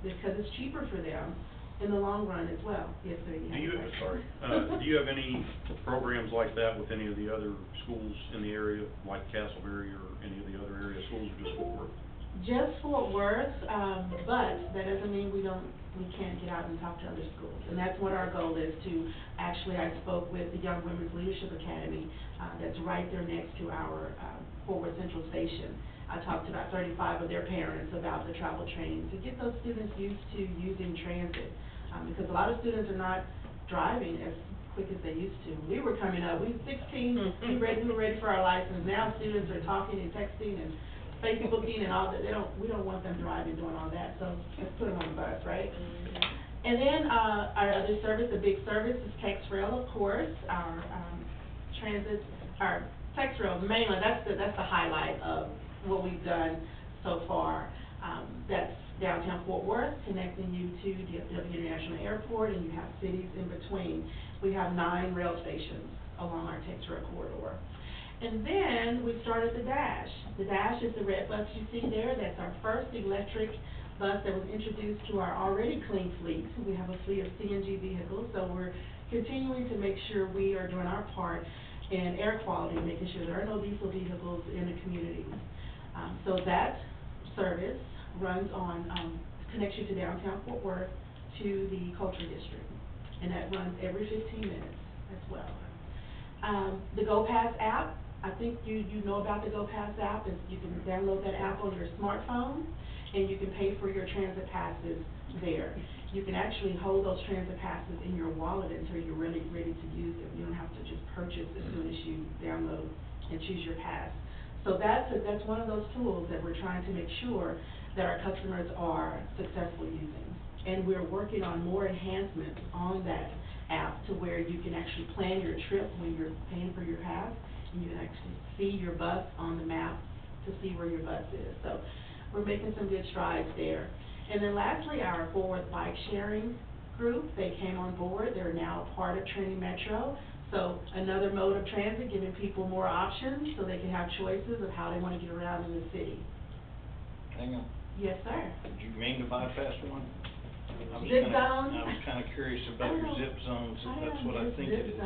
because it's cheaper for them in the long run as well. Yes, sir. Do you have any programs like that with any of the other schools in the area, like Castleberry or any of the other area schools, or just Fort Worth? Just Fort Worth, but that doesn't mean we can't get out and talk to other schools. And that's what our goal is to, actually, I spoke with the Young Women's Leadership Academy, that's right there next to our Fort Worth Central Station. I talked to about 35 of their parents about the travel training to get those students used to using transit, because a lot of students are not driving as quick as they used to. We were coming up, we were 16, we were ready for our license. Now students are talking and texting and Facebooking and all that. We don't want them driving, doing all that, so let's put them on the bus, right? And then our other service, the big service, is TexRail, of course. Our TexRail, mainly, that's the highlight of what we've done so far. That's downtown Fort Worth, connecting you to DFW International Airport, and you have cities in between. We have 9 rail stations along our TexRail corridor. And then we started the Dash. The Dash is the red bus you see there. That's our first electric bus that was introduced to our already clean fleet. We have a fleet of CNG vehicles, so we're continuing to make sure we are doing our part in air quality, making sure there are no diesel vehicles in the communities. So that service runs on, connects you to downtown Fort Worth to the Culture District, and that runs every 15 minutes as well. The GoPass app, I think you know about the GoPass app. You can download that app on your smartphone, and you can pay for your transit passes there. You can actually hold those transit passes in your wallet until you're really ready to use them. You don't have to just purchase as soon as you download and choose your pass. So that's one of those tools that we're trying to make sure that our customers are successful using. And we're working on more enhancements on that app to where you can actually plan your trip when you're paying for your pass, and you can actually see your bus on the map to see where your bus is. So we're making some good strides there. And then lastly, our Fort Worth bike sharing group, they came on board. They're now a part of Trinity Metro. So another mode of transit, giving people more options so they can have choices of how they want to get around in the city. Hang on. Yes, sir. Did you mean to bypass one? Zip zone? I was kind of curious about your zip zones, if that's what I think it is.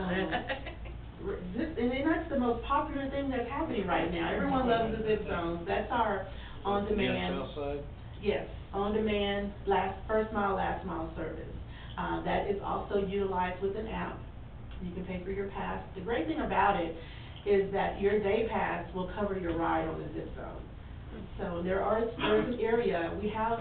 And then that's the most popular thing that's happening right now. Everyone loves the zip zones. That's our on-demand. South side? Yes, on-demand, first mile, last mile service. That is also utilized with an app. You can pay for your pass. The great thing about it is that your day pass will cover your ride on the zip zone. So there's an area, we have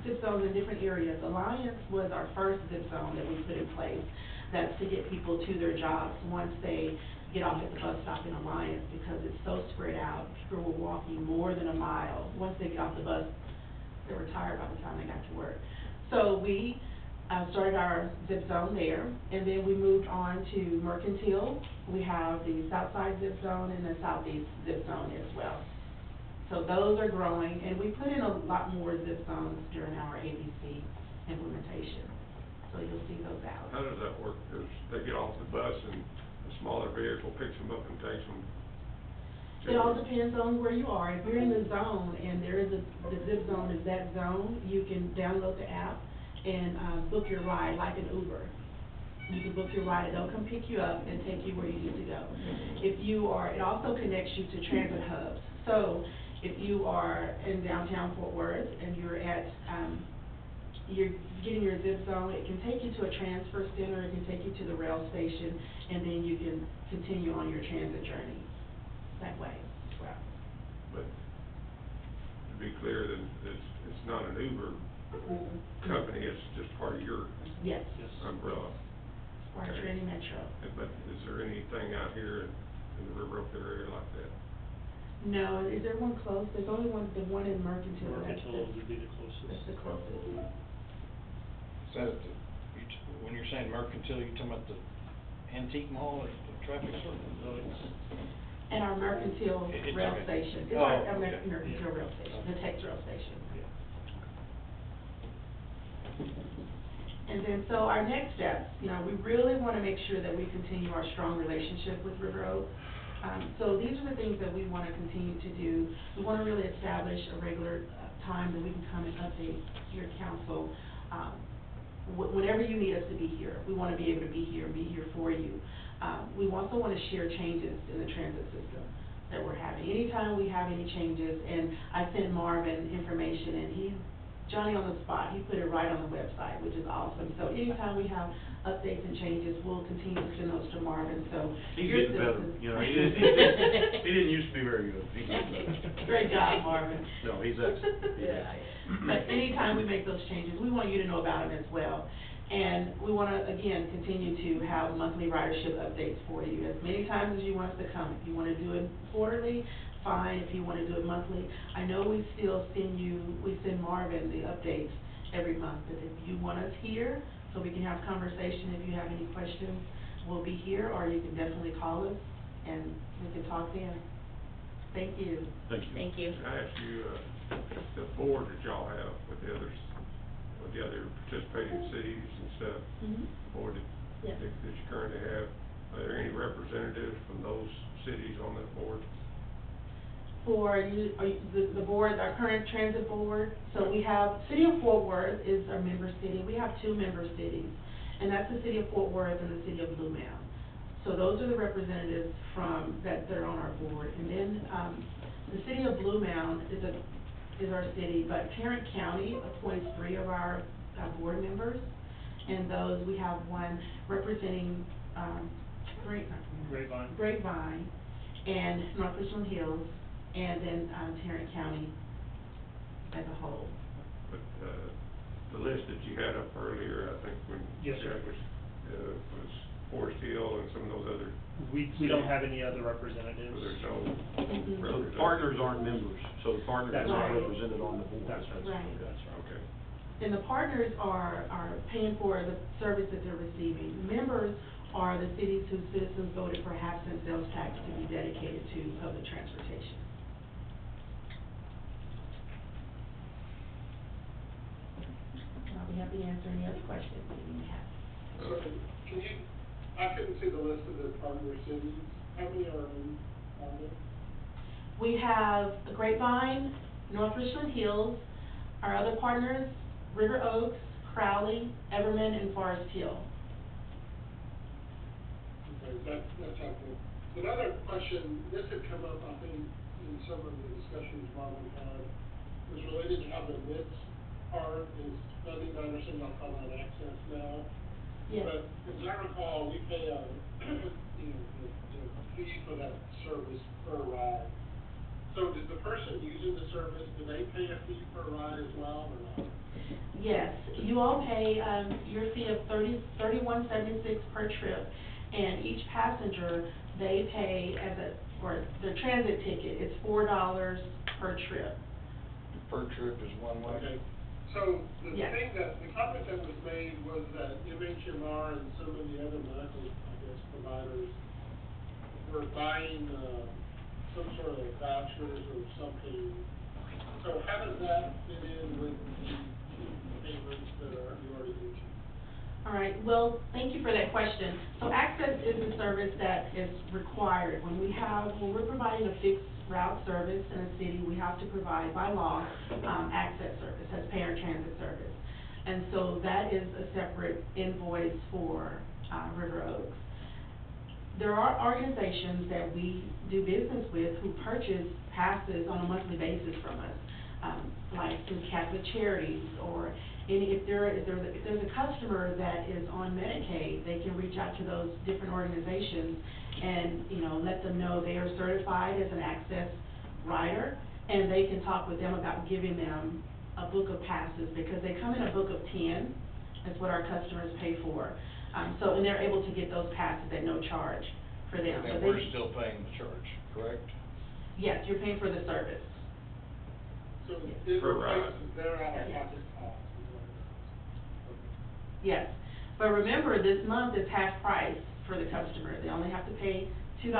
zip zones in different areas. Alliance was our first zip zone that we put in place. That's to get people to their jobs once they get off at the bus stop in Alliance, because it's so spread out. People were walking more than a mile. Once they get off the bus, they were tired by the time they got to work. So we started our zip zone there, and then we moved on to Mercantile. We have the Southside zip zone and the Southeast zip zone as well. So those are growing, and we put in a lot more zip zones during our ABC implementation. So you'll see those out. How does that work? Does they get off the bus and a smaller vehicle picks them up and takes them? It all depends on where you are. If you're in the zone and the zip zone is that zone, you can download the app and book your ride like an Uber. You can book your ride, and they'll come pick you up and take you where you need to go. If you are, it also connects you to transit hubs. So if you are in downtown Fort Worth and you're getting your zip zone, it can take you to a transfer center, it can take you to the rail station, and then you can continue on your transit journey that way as well. But to be clear, that it's not an Uber company, it's just part of your Yes. umbrella. Part of Trinity Metro. But is there anything out here in the River Oak area like that? No, is there one close? There's only the one in Mercantile. Mercantile would be the closest. That's the closest. So when you're saying Mercantile, you're talking about the antique mall or the traffic circle? No, And our Mercantile rail station. It's our Mercantile rail station, the TexRail station. And then, so our next steps, we really want to make sure that we continue our strong relationship with River Oak. So these are the things that we want to continue to do. We want to really establish a regular time that we can come and update your council. Whenever you need us to be here, we want to be able to be here for you. We also want to share changes in the transit system that we're having. Anytime we have any changes, and I send Marvin information, and he's Johnny on the spot, he put it right on the website, which is awesome. So anytime we have updates and changes, we'll continue to send those to Marvin, so. He's your getting better, citizens- you know, he didn't used to be very good. He's getting better. Great job, Marvin. No, he's excellent. He's Yeah. excellent. But anytime we make those changes, we want you to know about them as well. And we want to, again, continue to have monthly ridership updates for you, as many times as you want us to come. If you want to do it quarterly, fine. If you want to do it monthly, I know we still send Marvin the updates every month, but if you want us here, so we can have conversation, if you have any questions, we'll be here, or you can definitely call us, and we can talk then. Thank you. Thank you. Thank you. Can I ask you, the board that y'all have with the others, with the other participating cities and stuff, board Yes. that you currently have, are there any representatives from those cities on that board? For you, the board, our current transit board, so we have, City of Fort Worth is our member city. We have 2 member cities, and that's the City of Fort Worth and the City of Blue Mound. So those are the representatives that are on our board. And then, the City of Blue Mound is our city, but Tarrant County appoints 3 of our board members. And those, we have one representing, Grapevine, and North Richland Hills, and then, Tarrant County as a whole. But, the list that you had up earlier, I think when. Yes, sir. Was Forest Hill and some of those other. We don't have any other representatives. So there's no. So the representative. partners aren't members, so the partners are That's not right. represented on the board. That's Right. Okay. And the partners are paying for the service that they're receiving. The members are the cities whose citizens voted for half-cent sales tax to be dedicated to public transportation. I'll be happy to answer any other questions that you may have. So, I couldn't see the list of the partner cities. How many are on there? We have Grapevine, North Richland Hills, our other partners, River Oaks, Crowley, Everman, and Forest Hill. Okay, that's helpful. Another question, this had come up, I think, in some of the discussions Marvin had, was related to how the NITS part is funding. I understand y'all call that access now. Yes. But as I recall, we pay a, the fee for that service per ride. So does the person using the service, do they pay a fee per ride as well, or not? Yes, you all pay, your fee of $31.76 per trip, and each passenger, they pay for the transit ticket, it's $4 per trip. Per trip is one way. Okay, so the Yes. thing that, the comment that was made was that MHMR and some of the other medical, I guess, providers were buying, some sort of vouchers or something. So how does that fit in with the payments that you already mentioned? All right, well, thank you for that question. So access is a service that is required. When we're providing a fixed route service in a city, we have to provide by law, access service, that's paratransit service. And so that is a separate invoice for, River Oaks. There are organizations that we do business with who purchase passes on a monthly basis from us, like some Catholic Charities, or if there's a customer that is on Medicaid, they can reach out to those different organizations and, let them know they are certified as an access rider, and they can talk with them about giving them a book of passes, because they come in a book of 10, that's what our customers pay for. And they're able to get those passes at no charge for them. And But we're still paying the charge, correct? Yes, you're paying for the service. So Yes. it Per ride. replaces their out-of-pocket costs, is what it is. Yes, but remember, this month is half price for the customer. They only have to pay $2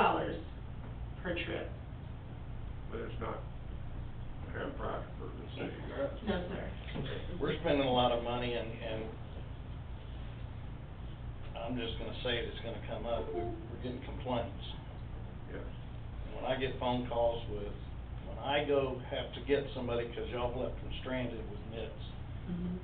per trip. But it's not half price for the city, right? No, sir. We're spending a lot of money, and I'm just gonna say it, it's gonna come up, we're getting complaints. Yeah. And when I get phone calls with when I go have to get somebody, cause y'all left them stranded with nets, Mhm.